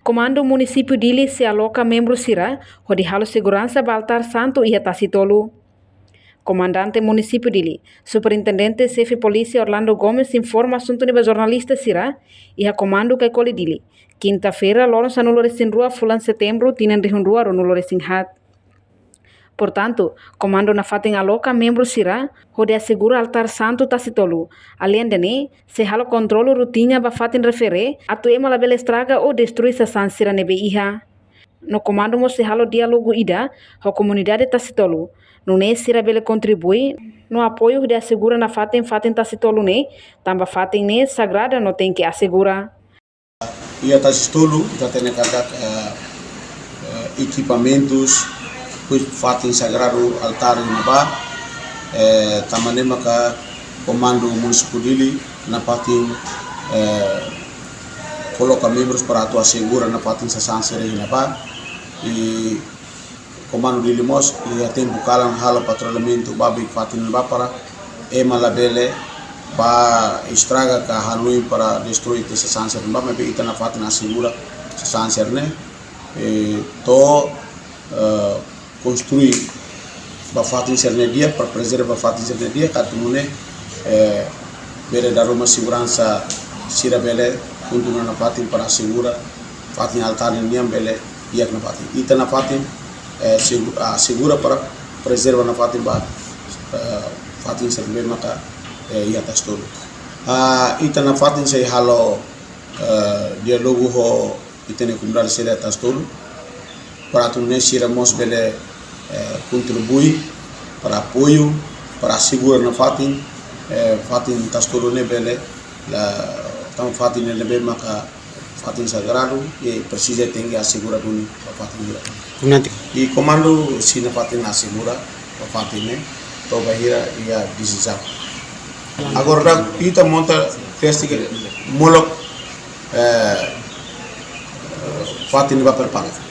Comando município Dili se aloca membro Sira, onde halo segurança Baltar Santo e Tasitolu. Comandante município Dili, superintendente chefe polícia Orlando Gomes informa assunto nível jornalista Sira e a comando que colhe Dili. Quinta-feira, Lawrence anulores em rua fulan setembro, tienen rihun rua anulores em hat. Portanto, comando na fatem aloca membro Sira, onde assegura altar santo Tasitolu. Além de ne, se halo controlo rutinha ba fatem refere, atuema la bela estraga ou destrui sa san Sira nebe iha. No comando mo se halo diálogo ida, a comunidade Tasitolu. No ne Sira bela contribui, no apoio de assegura na fatem Tasitolu ne, tamba fatem ne sagrada no tem que assegura. Ia Tasitolu, está tendo equipamentos, pois fatem sagrado altar na ba, tamane maka comando municipal Dili na fatem coloca membros para atuar segura na fatem sasansere na ba e comando Dili mos e tem bukalan halo patrulhamento babi fatem na ba para malabele ba estraga ka hanui para destruir essa sansere na ba mas ita na fatem segura sansere ne to construir ba fatin sernedia para preservar fatin sernedia katumune bele dar uma segurança sira bele continua na fatin para segura fatin altar niam bele ia na fatin ita na fatin segura para preservar na fatin ba fatin sernedia maka ia Tasitolu ita na fatin sei halo dialogo ho itene comunidade sira Tasitolu para tunne sira mos bele contribui para apoio para segurar na fatin Tasitolu ne bele la tam fatin ne bele maka fatin sagrado e precisa tem que assegurar duni fatin nanti e comando si na fatin assegura fatin ne to bahira ia decisão agora ita monta festa molok fatin va prepara.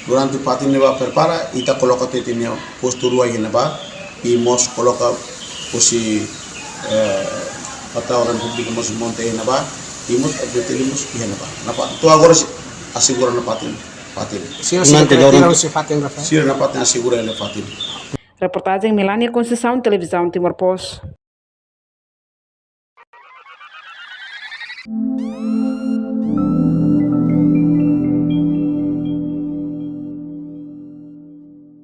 Durante o fatin va prepara, ita coloca tetinho postura aí na ba e mos coloca posi para orang público mos monta aí na ba e mos advertimos aí na ba. Na ba. Tu agora assegura na fatin. Sim, na fatin assegura na fatin. Reportagem Melania Conceição, Televisão Timor Post.